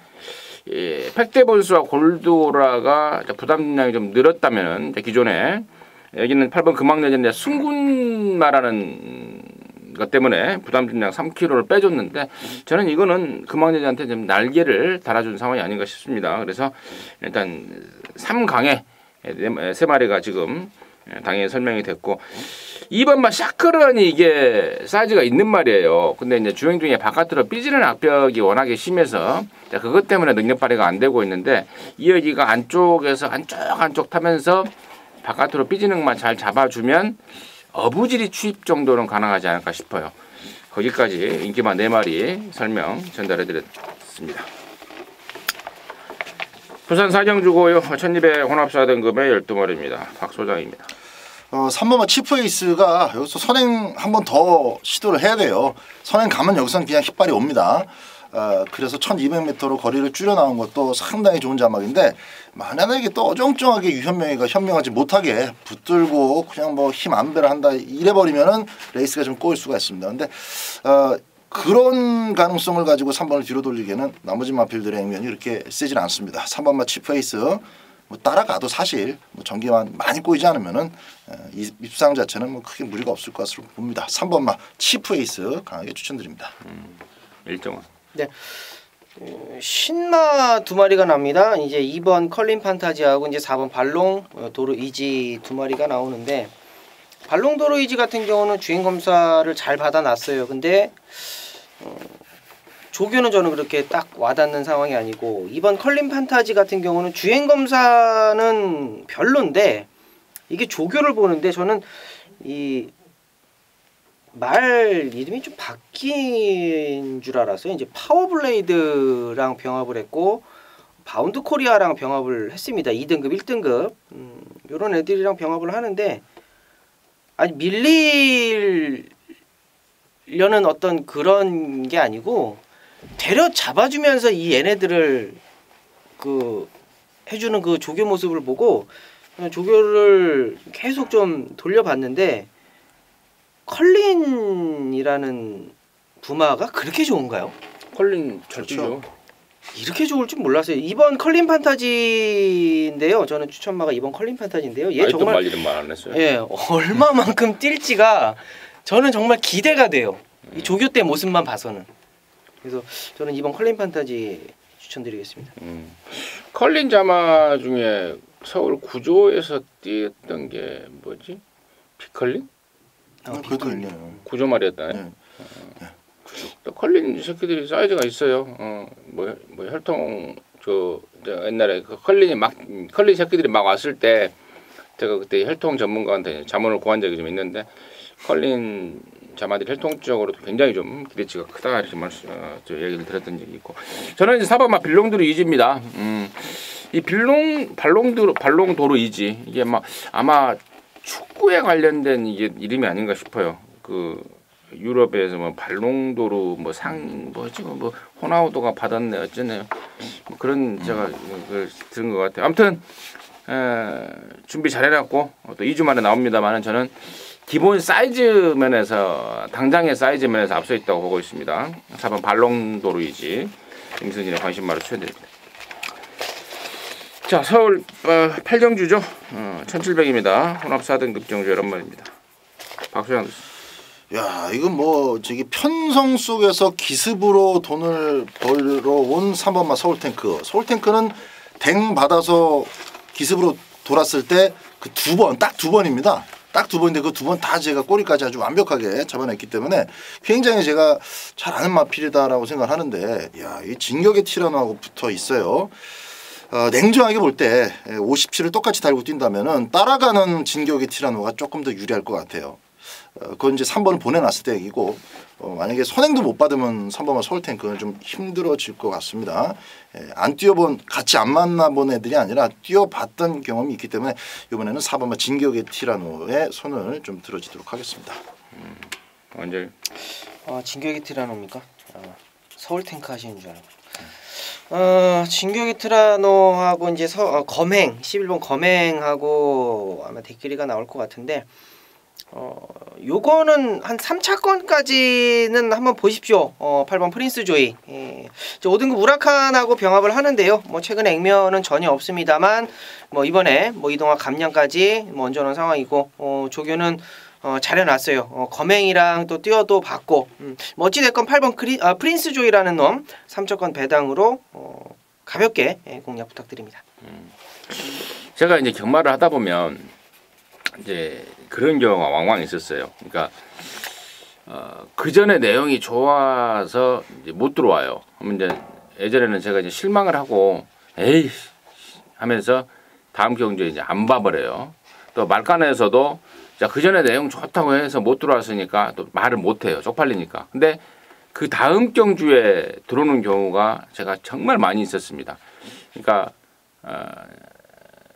팩트 번수와 골드오라가 부담 중량이 좀 늘었다면 기존에 여기는 8번 금왕여제인데 순군마라는 것 때문에 부담 중량 3kg를 빼줬는데 저는 이거는 금왕여제한테 좀 날개를 달아준 상황이 아닌가 싶습니다. 그래서 일단 3강에 3마리가 지금 당연히 설명이 됐고 2번만 샤크런이 이게 사이즈가 있는 말이에요. 근데 이제 주행 중에 바깥으로 삐지는 악벽이 워낙에 심해서 그것 때문에 능력 발휘가 안 되고 있는데 이 여기가 안쪽에서 안쪽 타면서 바깥으로 삐지는 것만 잘 잡아주면 어부지리 추입 정도는 가능하지 않을까 싶어요. 거기까지 인기만 4마리 설명 전달해 드렸습니다. 부산 4경주고요. 1200 혼합 4등급의 12마리입니다. 박 소장입니다. 3번마 치프에이스가 여기서 선행 한 번 더 시도를 해야 돼요. 선행 가면 여기서는 그냥 깃발이 옵니다. 그래서 1200m로 거리를 줄여 나온 것도 상당히 좋은 자막인데 만약에 또 어정쩡하게 유현명이가 현명하지 못하게 붙들고 그냥 뭐 힘 안배를 한다 이래버리면은 레이스가 좀 꼬일 수가 있습니다. 근데 그런 가능성을 가지고 3번을 뒤로 돌리기에는 나머지 마필들의 액면이 이렇게 세진 않습니다. 3번마 치프에이스 뭐 따라가도 사실 뭐 전기만 많이 꼬이지 않으면은 입상 자체는 뭐 크게 무리가 없을 것으로 봅니다. 3번마 치프 에이스 강하게 추천드립니다. 1.5. 네. 신마 두 마리가 납니다. 이제 2번 컬린 판타지하고 이제 4번 발롱 도로 이지 두 마리가 나오는데 발롱 도로 이지 같은 경우는 주행 검사를 잘 받아놨어요. 근데 조교는 저는 그렇게 딱 와닿는 상황이 아니고 2번 컬린 판타지 같은 경우는 주행 검사는 별론데 이게 조교를 보는데 저는 이 말 이름이 좀 바뀐 줄 알았어요. 이제 파워블레이드랑 병합을 했고 바운드 코리아랑 병합을 했습니다. 2등급, 1등급 이런 애들이랑 병합을 하는데 아니 밀리려는 어떤 그런 게 아니고 데려 잡아주면서 이 얘네들을 그 해주는 그 조교 모습을 보고 조교를 계속 좀 돌려봤는데 컬린이라는 부마가 그렇게 좋은가요? 컬린 잘 뛰죠. 이렇게 좋을 줄 몰랐어요. 2번 컬린 판타지인데요. 저는 추천마가 2번 컬린 판타지인데요. 얘 정말 말 이름 말 안 했어요. 예, 얼마만큼 뛸지가 저는 정말 기대가 돼요. 이 조교 때 모습만 봐서는. 그래서 저는 2번 컬린 판타지 추천드리겠습니다. 컬린 자마 중에 서울 구조에서 뛰었던 게 뭐지? 비컬린? 그것도 있네요. 구조 말이었다. 네. 또 컬린 새끼들이 사이즈가 있어요. 뭐 혈통 저 옛날에 그 컬린 새끼들이 막 왔을 때 제가 그때 혈통 전문가한테 자문을 구한 적이 좀 있는데 컬린 자마들이 혈통적으로도 굉장히 좀 기대치가 크다 이렇게 저 얘기를 들었던 적이 있고 저는 이제 4번마 빌롱도로 이지입니다. 이 발롱 도로 이지 이게 막 아마 축구에 관련된 이게 이름이 아닌가 싶어요. 그 유럽에서 뭐 발롱도르 뭐 호나우도가 받았네 어쩌네요. 뭐 그런 제가 들은 것 같아요. 아무튼 준비 잘해놨고 또 2주 만에 나옵니다만은 저는 기본 사이즈 면에서 당장의 사이즈 면에서 앞서 있다고 보고 있습니다. 4번 발롱도르이지 임승진의 관심마로 추천드립니다. 자 서울 8경주죠. 1700입니다. 혼합 4등급 경주 11마리입니다. 박수영 야 이건 뭐 저기 편성 속에서 기습으로 돈을 벌러 온 3번마 서울탱크는 댕 받아서 기습으로 돌았을 때 그 딱 두 번입니다. 딱 두 번인데 그 두 번 다 제가 꼬리까지 아주 완벽하게 잡아냈기 때문에 굉장히 제가 잘 아는 마필이다라고 생각하는데 이 진격의 티라노하고 붙어 있어요. 냉정하게 볼 때 57을 똑같이 달고 뛴다면은 따라가는 진격의 티라노가 조금 더 유리할 것 같아요. 그건 이제 3번을 보내놨을 때 얘기고 만약에 선행도 못 받으면 3번만 서울탱크는 좀 힘들어질 것 같습니다. 안 뛰어본 같이 안 만나본 애들이 아니라 뛰어봤던 경험이 있기 때문에 이번에는 4번만 진격의 티라노의 손을 좀 들어주도록 하겠습니다. 완전 진격의 티라노입니까? 서울탱크 하시는 줄 알고. 진격의 티라노하고 이제 검행 11번 검행하고 아마 대끼리가 나올 것 같은데 요거는 한 3차권까지는 한번 보십시오. 8번 프린스 조이 5등급 우라칸하고 병합을 하는데요. 뭐 최근 액면은 전혀 없습니다만 뭐 이번에 뭐 이동화 감량까지 뭐 얹어놓은 상황이고 조교는 잘해놨어요. 검행이랑 또 뛰어도 봤고 뭐 어찌됐건 8번 프린스 조이라는 놈 3차권 배당으로 가볍게 공략 부탁드립니다. 제가 이제 경마를 하다 보면 이제 그런 경우가 왕왕 있었어요. 그러니까 그 전에 내용이 좋아서 이제 못 들어와요. 그러면 이제 예전에는 제가 이제 실망을 하고 에이 하면서 다음 경주에 이제 안 봐버려요. 또 말간에서도 그 전에 내용 좋다고 해서 못 들어왔으니까 또 말을 못 해요. 쪽팔리니까. 근데 그 다음 경주에 들어오는 경우가 제가 정말 많이 있었습니다. 그러니까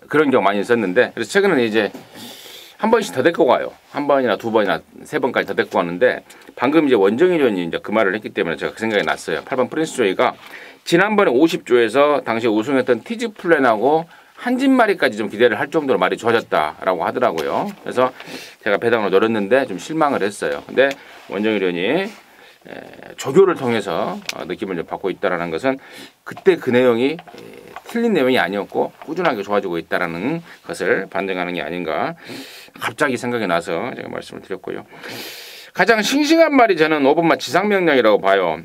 그런 경우 많이 있었는데 그래서 최근에는 이제 한 번씩 더 데리고 가요. 한 번이나 두 번이나 세 번까지 더 데리고 가는데 방금 이제 원정일 의원이 이제 그 말을 했기 때문에 제가 그 생각이 났어요. 8번 프린스 조이가 지난번에 50조에서 당시 우승했던 티즈 플랜하고 한 진마리까지 좀 기대를 할 정도로 말이 좋아졌다라고 하더라고요. 그래서 제가 배당으로 노렸는데 좀 실망을 했어요. 근데 원정일 의원이 조교를 통해서 느낌을 좀 받고 있다라는 것은 그때 그 내용이 틀린 내용이 아니었고 꾸준하게 좋아지고 있다라는 것을 반증하는 게 아닌가 갑자기 생각이 나서 제가 말씀을 드렸고요. 가장 싱싱한 말이 저는 5번마 지상명령이라고 봐요.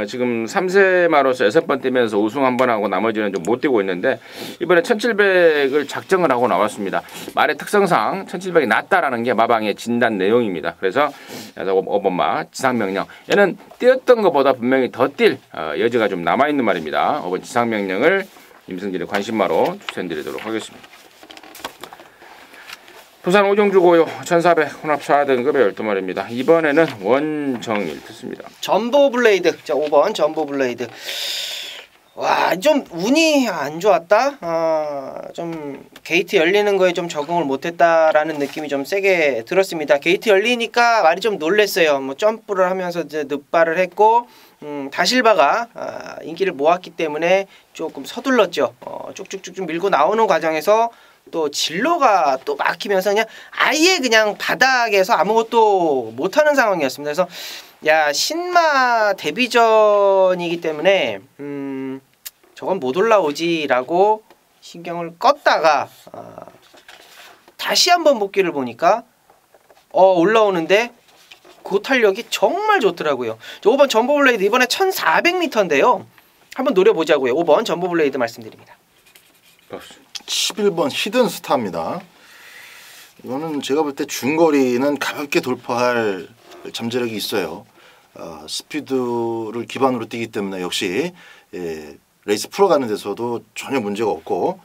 지금 3세마로서 6번 뛰면서 우승 한 번 하고 나머지는 좀 못 뛰고 있는데 이번에 1700을 작정을 하고 나왔습니다. 말의 특성상 1700이 낫다라는 게 마방의 진단 내용입니다. 그래서 5번마 지상명령 얘는 뛰었던 것보다 분명히 더 뛸 여지가 좀 남아있는 말입니다. 5번 지상명령을 임승진의 관심마로 추천드리도록 하겠습니다. 부산 오종주 고요 1400 혼합 4등급의 12마리입니다. 이번에는 원정일 듣습니다. 전보 블레이드. 자, 5번 전보 블레이드. 와, 좀 운이 안 좋았다. 좀 게이트 열리는 거에 좀 적응을 못했다라는 느낌이 좀 세게 들었습니다. 게이트 열리니까 말이 좀 놀랬어요. 뭐 점프를 하면서 이제 늑발을 했고 다실바가 인기를 모았기 때문에 조금 서둘렀죠. 쭉쭉쭉 밀고 나오는 과정에서 또 진로가 또 막히면서 그냥 아예 그냥 바닥에서 아무것도 못하는 상황이었습니다. 그래서 야, 신마 데뷔전이기 때문에 저건 못 올라오지라고 신경을 껐다가 다시 한번 복귀를 보니까 올라오는데 그 탄력이 정말 좋더라고요. 5번 전보블레이드 이번에 1400m인데요. 한번 노려보자고요. 5번 전보블레이드 말씀드립니다. 11번 히든스타입니다. 이거는 제가 볼 때 중거리는 가볍게 돌파할 잠재력이 있어요. 스피드를 기반으로 뛰기 때문에 역시 레이스 풀어가는 데서도 전혀 문제가 없고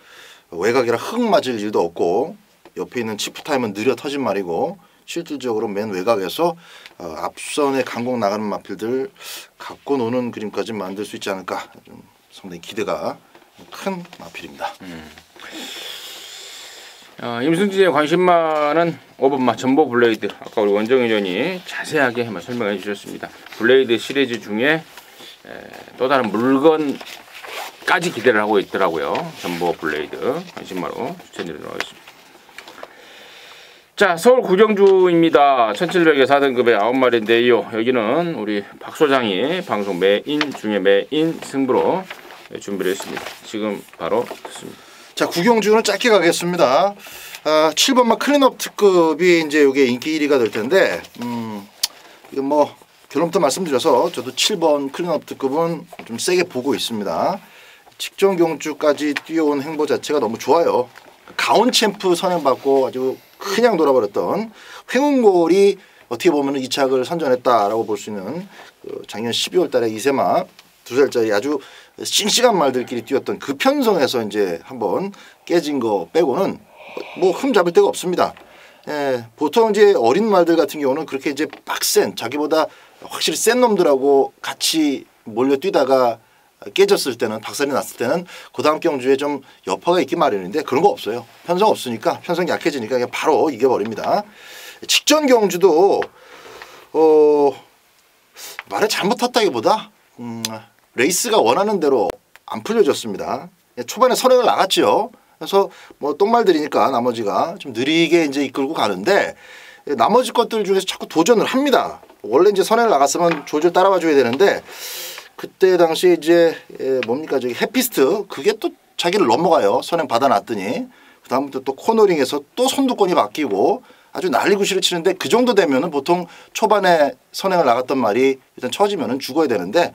외곽이라 흙 맞을 일도 없고 옆에 있는 치프타임은 느려 터진 말이고 실질적으로 맨 외곽에서 앞선에 강공 나가는 마필들 갖고 노는 그림까지 만들 수 있지 않을까 좀 상당히 기대가 큰 마필입니다. 임승진의 관심만은 5번마 전보 블레이드. 아까 우리 원정희 전이 자세하게 설명해 주셨습니다. 블레이드 시리즈 중에 또 다른 물건까지 기대를 하고 있더라고요. 전보 블레이드 관심마로 추천드리도록 하겠습니다. 자, 서울 구경주입니다. 1700에 4등급의 9마리인데요. 여기는 우리 박 소장이 방송 메인 중에 메인 승부로 준비를 했습니다. 지금 바로 듣습니다. 자, 구경주는 짧게 가겠습니다. 7번마 클린업 특급이 이제 이게 인기 1위가 될 텐데, 이건 뭐 결론부터 말씀드려서 저도 7번 클린업 특급은 좀 세게 보고 있습니다. 직전 경주까지 뛰어온 행보 자체가 너무 좋아요. 가온 챔프 선행받고 아주 그냥 돌아버렸던 횡운골이 어떻게 보면 이착을 선전했다라고 볼 수 있는 작년 12월 달에 이세마 2살짜리 아주 싱싱한 말들끼리 뛰었던 그 편성에서 이제 한번 깨진 거 빼고는 뭐 흠 잡을 데가 없습니다. 보통 이제 어린 말들 같은 경우는 그렇게 이제 빡센 자기보다 확실히 센 놈들하고 같이 몰려 뛰다가 깨졌을 때는 박살이 났을 때는 그 다음 경주에 좀 여파가 있기 마련인데 그런 거 없어요. 편성 없으니까 편성이 약해지니까 그냥 바로 이겨버립니다. 직전 경주도 말을 잘못 탔다기보다 레이스가 원하는 대로 안 풀려졌습니다. 초반에 선행을 나갔죠. 그래서 뭐 똥말들이니까 나머지가 좀 느리게 이제 이끌고 가는데 나머지 것들 중에서 자꾸 도전을 합니다. 원래 이제 선행을 나갔으면 조절 따라와 줘야 되는데 그때 당시 이제 뭡니까 저기 해피스트 그게 또 자기를 넘어가요. 선행 받아놨더니 그 다음부터 또 코너링에서 또 선두권이 바뀌고 아주 난리구시를 치는데 그 정도 되면은 보통 초반에 선행을 나갔던 말이 일단 처지면은 죽어야 되는데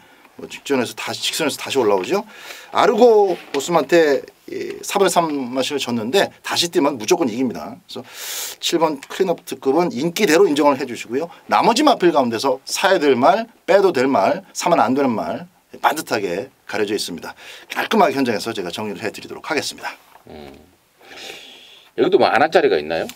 직전에서 다시 직선에서 다시 올라오죠. 아르고 보스한테 4발 3마신을 졌는데 다시 뛰면 무조건 이깁니다. 그래서 7번 클린업 특급은 인기대로 인정을 해주시고요. 나머지 마필 가운데서 사야 될 말, 빼도 될 말, 사면 안 되는 말 반듯하게 가려져 있습니다. 깔끔하게 현장에서 제가 정리를 해드리도록 하겠습니다. 여기도 뭐 아나짜리가 있나요?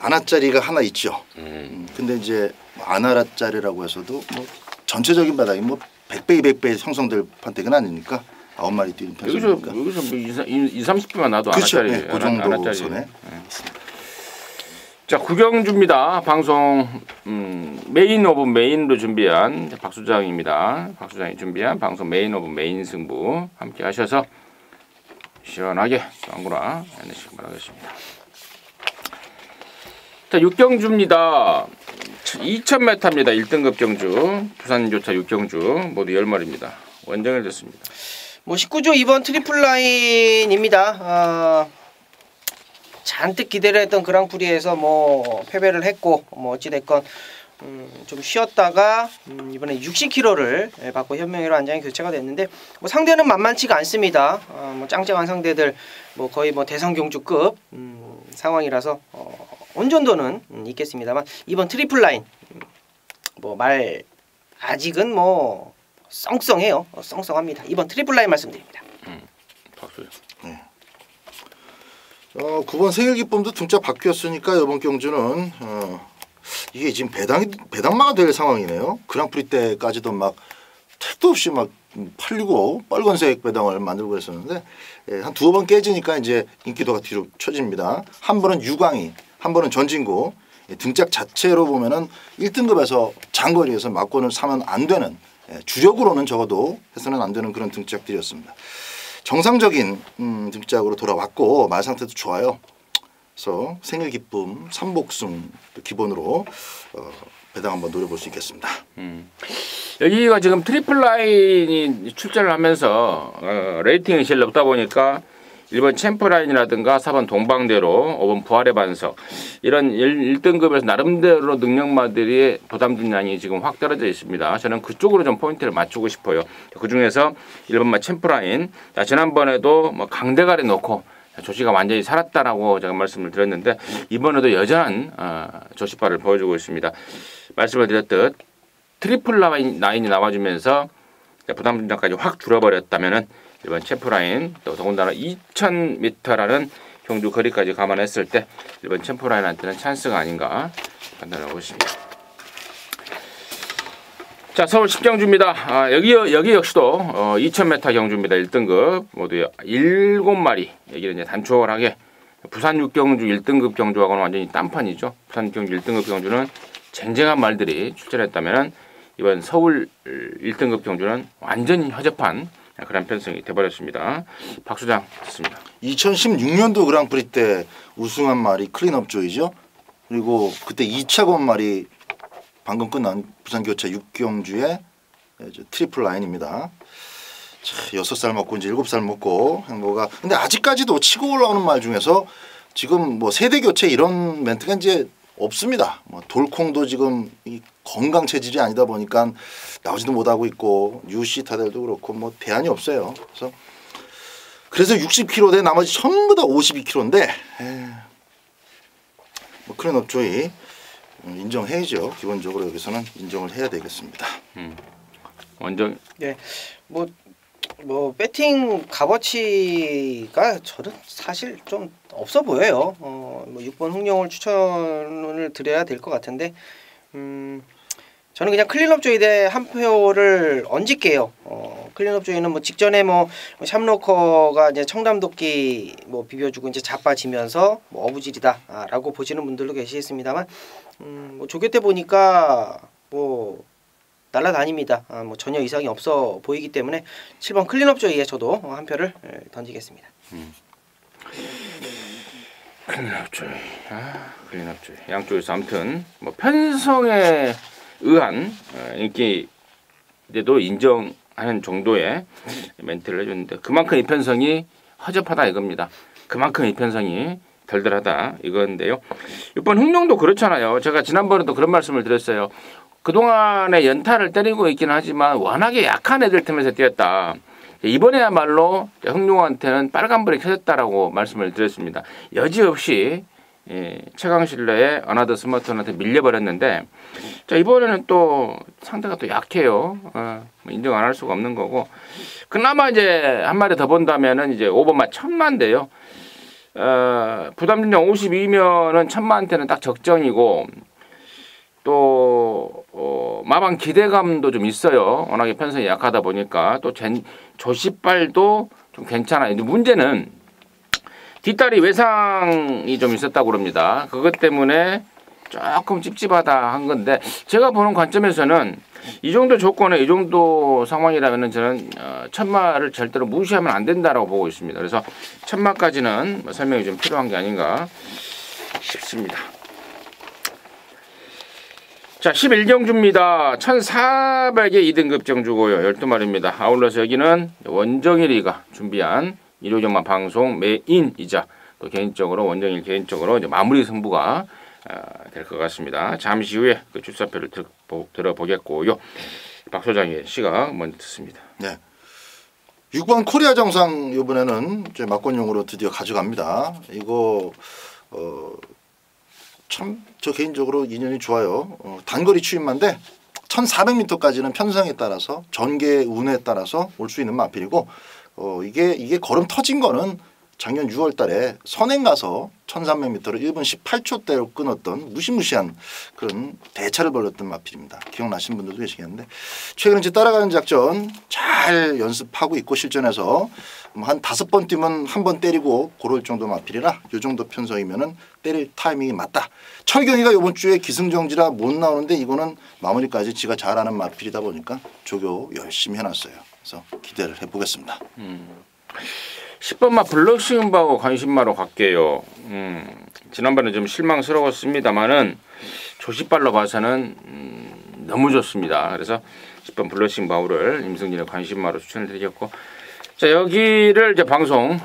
아나짜리가 하나 있죠. 근데 이제 아나라짜리라고 해서도 뭐 전체적인 바닥이 뭐 100배, 200배 형성될 판택은 아니니까 9마리 뛰는 편이니까. 여기서 20-30배만 나도 그렇죠. 아나짜리. 네, 그 정도 아나짜리. 선에. 자, 구경주입니다. 방송 메인 오브 메인으로 준비한 박 소장입니다. 박 소장이 준비한 방송 메인 오브 메인 승부 함께 하셔서 시원하게 쌍구나 내시기 바라겠습니다. 자, 6경주입니다. 2000m입니다. 1등급 경주. 부산교차 6경주 모두 10마리입니다. 원정을 듣습니다. 뭐 19조 2번 트리플 라인입니다. 잔뜩 기대를 했던 그랑프리에서 뭐 패배를 했고 뭐 어찌됐건 좀 쉬었다가 이번에 60kg를 받고 현명회로 안장이 교체가 됐는데 뭐 상대는 만만치가 않습니다. 뭐 짱짱한 상대들 뭐 거의 뭐 대성경주급 상황이라서 온전도는 있겠습니다만 이번 트리플 라인 뭐 말 아직은 뭐 썽썽해요. 썽썽합니다. 이번 트리플 라인 말씀드립니다. 박수. 네. 9번 생일 기쁨도 등짝 바뀌었으니까 이번 경주는 이게 지금 배당마가 될 상황이네요. 그랑프리 때까지도 막 택도 없이 막 팔리고 빨간색 배당을 만들고 그랬었는데 한 두어 번 깨지니까 이제 인기도가 뒤로 쳐집니다. 한 번은 유광희, 한 번은 전진구. 등짝 자체로 보면은 1등급에서 장거리에서 막고는 사면 안 되는 주력으로는 적어도 해서는 안 되는 그런 등짝들이었습니다. 정상적인 등짝으로 돌아왔고 말 상태도 좋아요. 그래서 생일 기쁨, 삼복승 기본으로 배당 한번 노려볼 수 있겠습니다. 여기가 지금 트리플 라인이 출전을 하면서 레이팅이 제일 높다 보니까 1번 챔프라인이라든가 4번 동방대로 5번 부활의 반석 이런 1등급에서 나름대로 능력마들이 부담 양이 지금 확 떨어져 있습니다. 저는 그쪽으로 좀 포인트를 맞추고 싶어요. 그중에서 1번마 챔프라인 지난번에도 뭐 강대가리 놓고 조시가 완전히 살았다라고 제가 말씀을 드렸는데 이번에도 여전한 조시발을 보여주고 있습니다. 말씀을 드렸듯 트리플 라인이 나와주면서 부담 분장까지 확 줄어버렸다면은 이번 챔프라인 또 더군다나 2000m라는 경주 거리까지 감안했을 때 이번 챔프라인한테는 찬스가 아닌가 판단하고 있습니다. 자, 서울 10경주입니다. 여기 역시도 2000m 경주입니다. 1등급 모두 7마리. 여기는 이제 단촐하게 부산 6경주 1등급 경주하고는 완전히 딴판이죠. 부산 6경주 1등급 경주는 쟁쟁한 말들이 출전했다면 이번 서울 1등급 경주는 완전히 허접한 그런 편성이 돼버렸습니다. 박수장 듣습니다. 2016년도 그랑프리 때 우승한 말이 클린업 조이죠. 그리고 그때 2차 권말이 방금 끝난 부산교차 6경주의 트리플 라인입니다. 6살 먹고 이제 7살 먹고 행보가 근데 아직까지도 치고 올라오는 말 중에서 지금 뭐 세대 교체 이런 멘트가 이제 없습니다. 뭐 돌콩도 지금 이 건강 체질이 아니다 보니까 나오지도 못하고 있고 UC 타델도 그렇고 뭐 대안이 없어요. 그래서 60kg대 나머지 전부 다 52kg인데 뭐 그런 업조이 인정해야죠. 기본적으로 여기서는 인정을 해야 되겠습니다. 완전 네, 뭐 배팅 값어치가 저는 사실 좀 없어 보여요. 뭐 6번 흥룡을 추천을 드려야 될 것 같은데, 저는 그냥 클린업 조이대 한 표를 얹을게요. 클린업 조이는 뭐 직전에 뭐 샵로커가 이제 청담도끼 뭐 비벼주고 이제 자빠지면서 뭐 어부질이다라고 보시는 분들도 계시겠습니다만, 뭐 조교 때 보니까 뭐 날라다닙니다. 뭐 전혀 이상이 없어 보이기 때문에 7번 클린업 조이에 저도 한 표를 던지겠습니다. 클린업 조이, 클린업 조이. 양쪽에서 아무튼 뭐 편성에 의한 인기에도 인정하는 정도의 멘트를 해줬는데 그만큼 이 편성이 허접하다 이겁니다. 그만큼 이 편성이 덜덜하다 이건데요. 6번 흥룡도 그렇잖아요. 제가 지난번에도 그런 말씀을 드렸어요. 그동안에 연타를 때리고 있긴 하지만 워낙에 약한 애들 틈에서 뛰었다. 이번에야말로 흥룡한테는 빨간불이 켜졌다라고 말씀을 드렸습니다. 여지없이 최강실내의 어나더 스마트한테 밀려버렸는데 자 이번에는 또 상대가 또 약해요. 인정 안 할 수가 없는 거고 그나마 이제 한 마리 더 본다면은 이제 5번마 천만인데요. 부담진정 52면은 천만한테는 딱 적정이고 또 마방 기대감도 좀 있어요. 워낙에 편성이 약하다 보니까 또 조시발도 좀 괜찮아요. 문제는 뒷다리 외상이 좀 있었다고 그럽니다. 그것 때문에 조금 찝찝하다 한 건데 제가 보는 관점에서는 이 정도 조건에 이 정도 상황이라면 저는 천마를 절대로 무시하면 안 된다라고 보고 있습니다. 그래서 천마까지는 설명이 좀 필요한 게 아닌가 싶습니다. 자, 11경주입니다. 1,400의 2등급 정주고요. 12마리입니다. 아울러서 여기는 원정일이가 준비한 일요정마 방송 메인이자 또 개인적으로 원정일 개인적으로 이제 마무리 승부가 될 것 같습니다. 잠시 후에 그 출사표를 들어보겠고요. 박 소장의 시각 먼저 듣습니다. 네. 6번 코리아 정상 이번에는 이제 막권용으로 드디어 가져갑니다. 이거 참 저 개인적으로 인연이 좋아요. 단거리 추임마인데 1,400m까지는 편성에 따라서 전개 운에 따라서 올 수 있는 마필이고 이게 걸음 터진 거는 작년 6월달에 선행 가서 1,300m를 1분 18초대로 끊었던 무시무시한 그런 대차를 벌였던 마필입니다. 기억나시는 분들도 계시겠는데 최근에 이제 따라가는 작전 잘 연습하고 있고 실전에서 한 5번 뛰면 한 번 때리고 고를 정도 마필이라 이 정도 편성이면은 때릴 타이밍이 맞다. 철경이가 이번 주에 기승정지라 못 나오는데 이거는 마무리까지 지가 잘하는 마필이다 보니까 조교 열심히 해놨어요. 그래서 기대를 해보겠습니다. 10번마 블러싱바고 관심마로 갈게요. 지난번에 좀 실망스러웠습니다만은 조시발로 봐서는 너무 좋습니다. 그래서 10번 블러싱바우를 임승진의 관심마로 추천을 드렸고, 자 여기를 이제 방송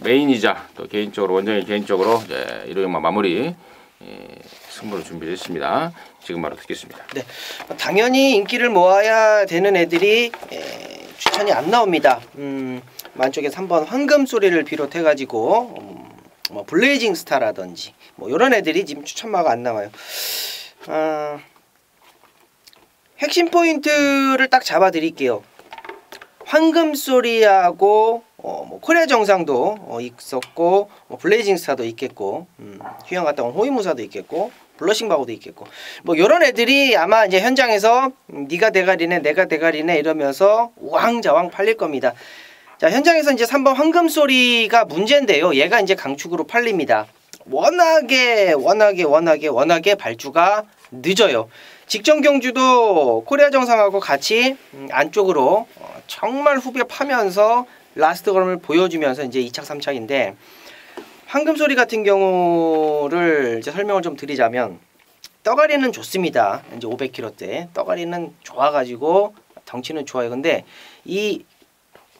메인이자 또 개인적으로 원정이 개인적으로 이제 일요일마 마무리 승부를 준비했습니다. 지금 바로 듣겠습니다. 네, 당연히 인기를 모아야 되는 애들이 추천이 안 나옵니다. 만쪽에 3번 황금소리를 비롯해가지고 뭐 블레이징 스타라든지 뭐 이런 애들이 지금 추천마가 안 나와요. 핵심 포인트를 딱 잡아드릴게요. 황금소리하고 뭐 코리아 정상도 있었고 뭐 블레이징 스타도 있겠고 휴양 갔다 온 호위무사도 있겠고 블러싱 바고도 있겠고 뭐 이런 애들이 아마 이제 현장에서 네가 대가리네 내가 대가리네 이러면서 우왕좌왕 팔릴 겁니다. 자 현장에서 이제 3번 황금소리가 문제인데요. 얘가 이제 강축으로 팔립니다. 워낙에 발주가 늦어요. 직전 경주도 코리아 정상하고 같이 안쪽으로 정말 후벼 파면서 라스트 걸음을 보여주면서 이제 2착 3착인데 황금소리 같은 경우를 이제 설명을 좀 드리자면 떠가리는 좋습니다. 이제 500kg대 떠가리는 좋아가지고 덩치는 좋아요. 근데 이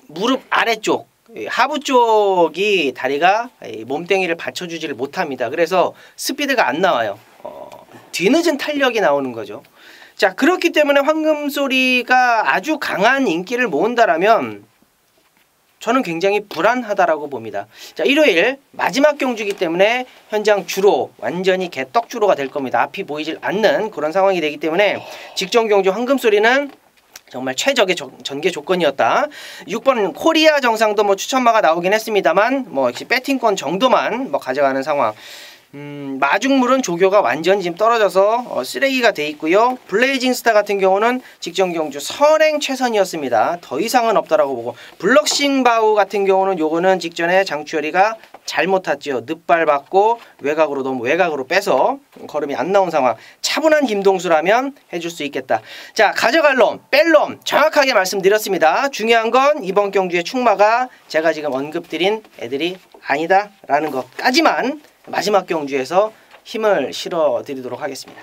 무릎 아래쪽 하부 쪽이 다리가 몸뚱이를 받쳐주지를 못합니다. 그래서 스피드가 안 나와요. 뒤늦은 탄력이 나오는 거죠. 자 그렇기 때문에 황금소리가 아주 강한 인기를 모은다라면 저는 굉장히 불안하다라고 봅니다. 자 일요일 마지막 경주이기 때문에 현장 주로 완전히 개떡주로가 될 겁니다. 앞이 보이질 않는 그런 상황이 되기 때문에 직전 경주 황금소리는 정말 최적의 전개 조건이었다. 6번 코리아 정상도 뭐 추천마가 나오긴 했습니다만 뭐 역시 배팅권 정도만 뭐 가져가는 상황. 마중물은 조교가 완전히 지금 떨어져서 쓰레기가 돼 있고요. 블레이징 스타 같은 경우는 직전 경주 선행 최선이었습니다. 더 이상은 없다라고 보고 블럭싱 바우 같은 경우는 요거는 직전에 장추열이가 잘못 탔죠. 늦발받고 외곽으로 너무 외곽으로 빼서 걸음이 안 나온 상황. 차분한 김동수라면 해줄 수 있겠다. 자 가져갈 놈 뺄 놈 정확하게 말씀드렸습니다. 중요한 건 이번 경주의 충마가 제가 지금 언급드린 애들이 아니다라는 것까지만 마지막 경주에서 힘을 실어드리도록 하겠습니다.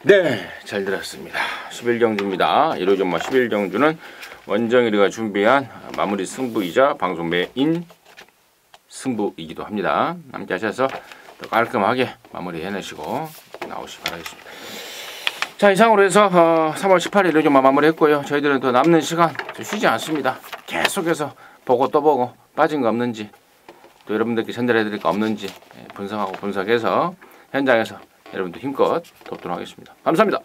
네, 잘 들었습니다. 11경주입니다. 1호전마 11경주는 원정일이가 준비한 마무리 승부이자 방송 메인 승부이기도 합니다. 함께 하셔서 더 깔끔하게 마무리 해내시고 나오시기 바라겠습니다. 자 이상으로 해서 3월 18일 1호전마 마무리했고요. 저희들은 또 남는 시간 쉬지 않습니다. 계속해서 보고 또 보고 빠진 거 없는지 또 여러분들께 전달해드릴 거 없는지 분석하고 분석해서 현장에서 여러분들 힘껏 돕도록 하겠습니다. 감사합니다.